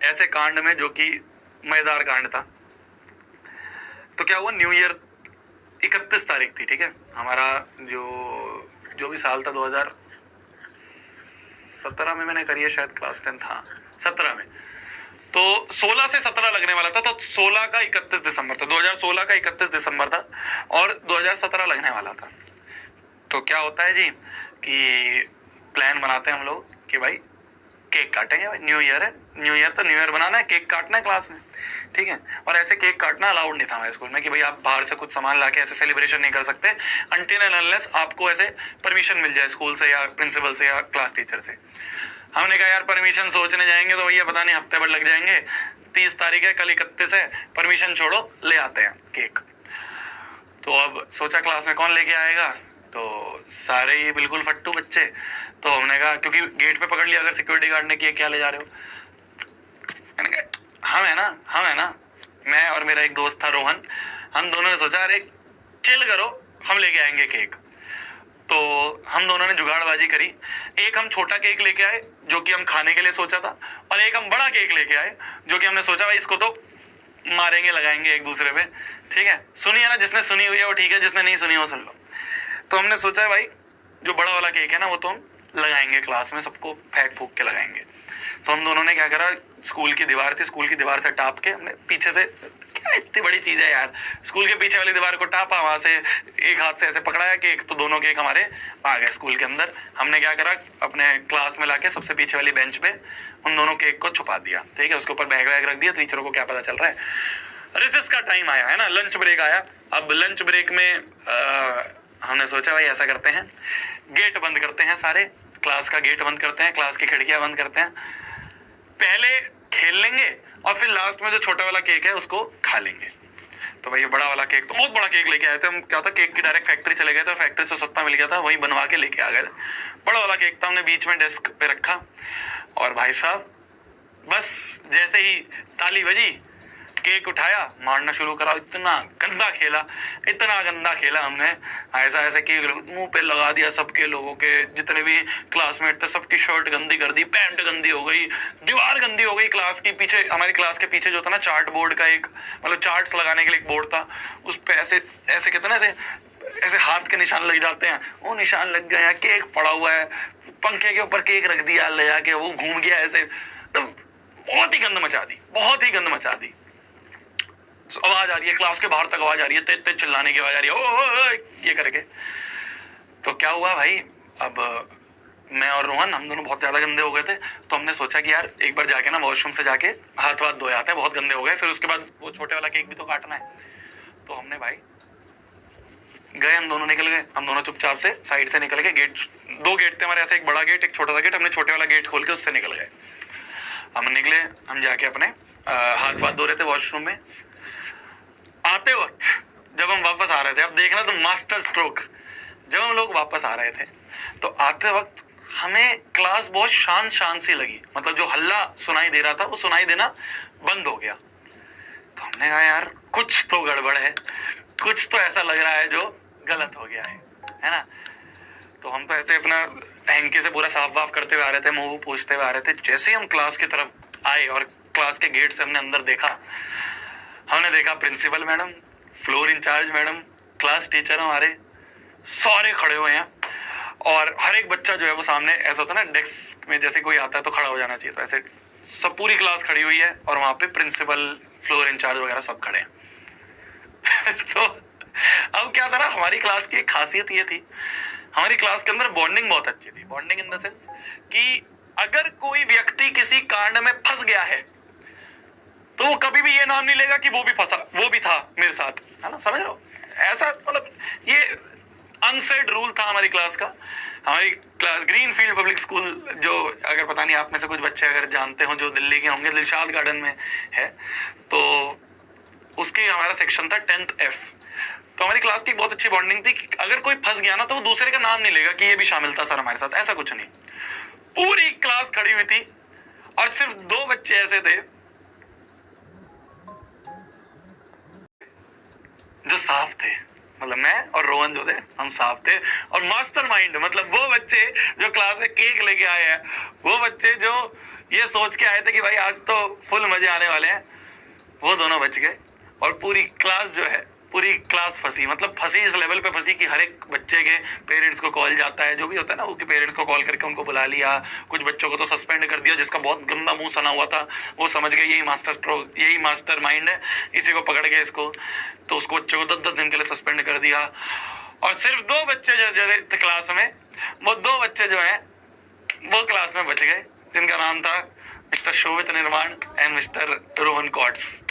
ऐसे कांड में जो कि मजेदार कांड था। तो क्या हुआ, न्यू ईयर 31 तारीख थी, ठीक है। हमारा जो भी साल था 2017 में मैंने करी है शायद, क्लास 10 था 17 में, तो 16 से 17 लगने वाला था। तो 16 का 31 दिसंबर था, 2016 का 31 दिसंबर था और 2017 लगने वाला था। तो क्या होता है जी कि प्लान बनाते हैं हम लोग कि भाई केक काटेंगे, भाई न्यू ईयर है, न्यू ईयर तो न्यू ईयर बनाना है, केक काटना है क्लास में, ठीक है। और ऐसे केक काटना अलाउड नहीं था हमारे स्कूल में कि भाई आप बाहर से कुछ सामान लाके ऐसे सेलिब्रेशन नहीं कर सकते अनटिल एंड अनलेस आपको ऐसे परमिशन मिल जाए स्कूल से या प्रिंसिपल से या क्लास टीचर से। हमने कहा यार परमिशन सोचने जाएंगे तो भैया पता नहीं हफ्ते भर लग जाएंगे, 30 तारीख है, कल 31 है, परमिशन छोड़ो ले आते हैं केक। तो अब सोचा क्लास में कौन लेके आएगा, तो सारे ही बिल्कुल फट्टू बच्चे। तो हमने कहा, क्योंकि गेट पे पकड़ लिया अगर सिक्योरिटी गार्ड ने, किया क्या ले जा रहे हो, मैंने कहा हम है ना, मैं और मेरा एक दोस्त था रोहन, हम दोनों ने सोचा अरे चिल करो हम लेके आएंगे केक। तो हम दोनों ने जुगाड़बाजी करी, एक हम छोटा केक लेके आए जो कि हम खाने के लिए सोचा था, और एक हम बड़ा केक लेके आए जो कि हमने सोचा भाई इसको तो मारेंगे लगाएंगे एक दूसरे पे, ठीक है। सुनिए ना, जिसने सुनी हुई है वो ठीक है, जिसने नहीं सुनी वो सुन लो। तो हमने सोचा भाई जो बड़ा वाला केक है ना वो तो हम लगाएंगे क्लास में, सबको फेंक फूक के लगाएंगे। तो हम दोनों ने क्या करा, स्कूल की दीवार थी, स्कूल की दीवार से टाप के हमने पीछे से, क्या इतनी बड़ी चीज है यार, स्कूल के पीछे वाली दीवार को टापा, वहां से एक हाथ से ऐसे पकड़ाया केक, तो दोनों केक हमारे आ गए स्कूल के अंदर। हमने क्या करा, अपने क्लास में लाके सबसे पीछे वाली बेंच पे उन दोनों केक को छुपा दिया, ठीक है। उसके ऊपर बैग वैग रख दिया, टीचरों को क्या पता चल रहा है। रिसेस का टाइम आया है ना, लंच ब्रेक आया। अब लंच ब्रेक में हमने सोचा भाई ऐसा करते हैं, गेट बंद करते हैं, सारे क्लास का गेट बंद करते हैं, क्लास की खिड़कियां बंद करते हैं, पहले खेल लेंगे और फिर लास्ट में जो छोटा वाला केक है उसको खा लेंगे। तो भाई बड़ा वाला केक, तो बहुत बड़ा केक लेके आए थे हम, क्या था केक की डायरेक्ट फैक्ट्री चले गए थे, फैक्ट्री से सस्ता मिल गया था, वही बनवा के लेके आ गए थे। बड़ा वाला केक था, हमने बीच में डेस्क पे रखा, और भाई साहब बस जैसे ही ताली बजी केक उठाया, मारना शुरू करा। इतना गंदा खेला हमने, ऐसा ऐसे केक मुंह पे लगा दिया सबके लोगों के, जितने भी क्लासमेट थे सबकी शर्ट गंदी कर दी, पैंट गंदी हो गई, दीवार गंदी हो गई। क्लास के पीछे, हमारी क्लास के पीछे जो था ना चार्ट बोर्ड का एक, मतलब चार्ट्स लगाने के लिए एक बोर्ड था, उस पे ऐसे ऐसे कहते ना, ऐसे हाथ के निशान लग जाते हैं, वो निशान लग गए हैं। केक पड़ा हुआ है, पंखे के ऊपर केक रख दिया ले जाके, वो घूम गया ऐसे। तो बहुत ही गंद मचा दी, बहुत ही गंद मचा दी। आवाज आ रही है, क्लास के बाहर तक आवाज आ रही है, तेज तेज चिल्लाने की आवाज आ रही है, ओ ये करके। तो क्या हुआ भाई, अब मैं और रोहन हम दोनों बहुत ज्यादा गंदे हो गए थे। तो हमने सोचा कि यार एक बार जाके ना वॉशरूम से जाके हाथ वाथ धोए आते हैं, बहुत गंदे हो गए, फिर उसके बाद वो छोटे वाला केक भी तो काटना है। तो हमने भाई गए, हम दोनों निकल गए, हम दोनों चुपचाप से साइड से निकल के, गेट, 2 गेट थे हमारे, ऐसे एक बड़ा गेट एक छोटा सा गेट, हमने छोटे वाला गेट खोल के उससे निकल गए। हम निकले, हम जाके अपने हाथ वाथ धो रहे थे वॉशरूम में। आते वक्त जब हम वापस आ रहे थे, अब देखना तो मास्टर स्ट्रोक, जब हम लोग वापस आ रहे थे तो आते वक्त हमें क्लास बहुत शांत शांत सी लगी, मतलब जो हल्ला सुनाई दे रहा था वो सुनाई देना बंद हो गया। तो हमने कहा यार कुछ तो गड़बड़ है, कुछ तो ऐसा लग रहा है जो गलत हो गया है ना। तो हम तो ऐसे अपना हैंकी से पूरा साफ वाफ करते हुए आ रहे थे, मुंह पूछते हुए आ रहे थे। जैसे ही हम क्लास की तरफ आए और क्लास के गेट से हमने अंदर देखा, हमने देखा principal madam, floor incharge madam, class teacher हमारे सारे खड़े हुए हैं, और हर एक बच्चा जो है वो सामने, ऐसा होता है ना डेस्क में जैसे कोई आता है तो खड़ा हो जाना चाहिए, तो ऐसे सब पूरी क्लास खड़ी हुई है, और वहां पे प्रिंसिपल, फ्लोर इंचार्ज वगैरह सब खड़े हैं। तो अब क्या था ना, हमारी क्लास की एक खासियत ये थी, हमारी क्लास के अंदर बॉन्डिंग बहुत अच्छी थी। बॉन्डिंग इन द सेंस कि अगर कोई व्यक्ति किसी कांड में फंस गया है तो वो कभी भी ये नाम नहीं लेगा कि वो भी फंसा, वो भी था मेरे साथ, है ना, समझ रहे हो। ऐसा मतलब ये अनसेड रूल था हमारी क्लास का। हमारी क्लास ग्रीनफील्ड पब्लिक स्कूल, जो अगर पता नहीं आप में से कुछ बच्चे अगर जानते हो जो दिल्ली के होंगे, दिलशाद गार्डन में है, तो उसकी हमारा सेक्शन था 10th F। तो हमारी क्लास की बहुत अच्छी बॉन्डिंग थी कि अगर कोई फंस गया ना तो वो दूसरे का नाम नहीं लेगा कि ये भी शामिल था सर हमारे साथ, ऐसा कुछ नहीं। पूरी क्लास खड़ी हुई थी और सिर्फ 2 बच्चे ऐसे थे जो साफ थे, मतलब मैं और रोहन जो थे हम साफ थे। और मास्टरमाइंड मतलब वो बच्चे जो क्लास में केक लेके आए हैं, वो बच्चे जो ये सोच के आए थे कि भाई आज तो फुल मजे आने वाले हैं, वो दोनों बच गए। और पूरी क्लास जो है, पूरी क्लास फंसी, मतलब फंसी इस लेवल पे फंसी कि हर एक बच्चे के पेरेंट्स को कॉल जाता है, जो भी होता है ना, वो पेरेंट्स को कॉल करके उनको बुला लिया। कुछ बच्चों को तो सस्पेंड कर दिया, जिसका बहुत गंदा मुंह सना हुआ था, वो समझ गए यही मास्टर माइंड है, इसी को पकड़ के इसको, तो उसको बच्चों को 10-10 दिन के लिए सस्पेंड कर दिया। और सिर्फ 2 बच्चे जो थे क्लास में, वो 2 बच्चे जो है वो क्लास में बच गए, जिनका नाम था मिस्टर शोभित निर्माण एंड मिस्टर रोहन कॉट्स।